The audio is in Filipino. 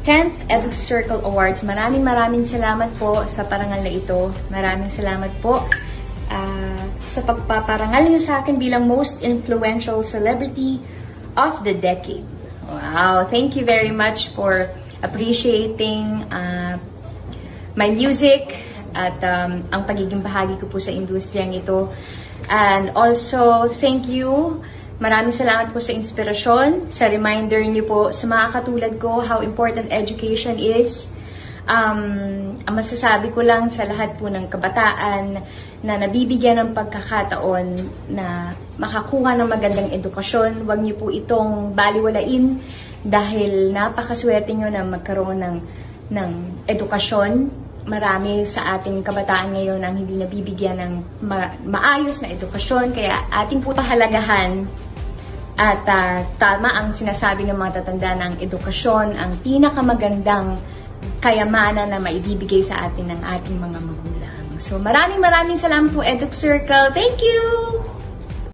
10th EduCircle Awards. Maraming salamat po sa parangal na ito. Maraming salamat po sa pagpaparangal niyo sa akin bilang Most Influential Celebrity of the Decade. Wow! Thank you very much for appreciating my music at ang pagiging bahagi ko po sa industriyang ito. And also, thank you. Maraming salamat po sa inspirasyon, sa reminder niyo po sa mga katulad ko how important education is. Ang masasabi ko lang sa lahat po ng kabataan na nabibigyan ng pagkakataon na makakuha ng magandang edukasyon, huwag niyo po itong baliwalain dahil napakaswerte niyo na magkaroon ng edukasyon. Marami sa ating kabataan ngayon ang hindi nabibigyan ng maayos na edukasyon, kaya ating po pahalagahan. At tama ang sinasabi ng mga tatanda ng edukasyon, ang pinakamagandang kayamanan na maibibigay sa atin ng ating mga magulang. So maraming salamat po, EduCircle. Thank you!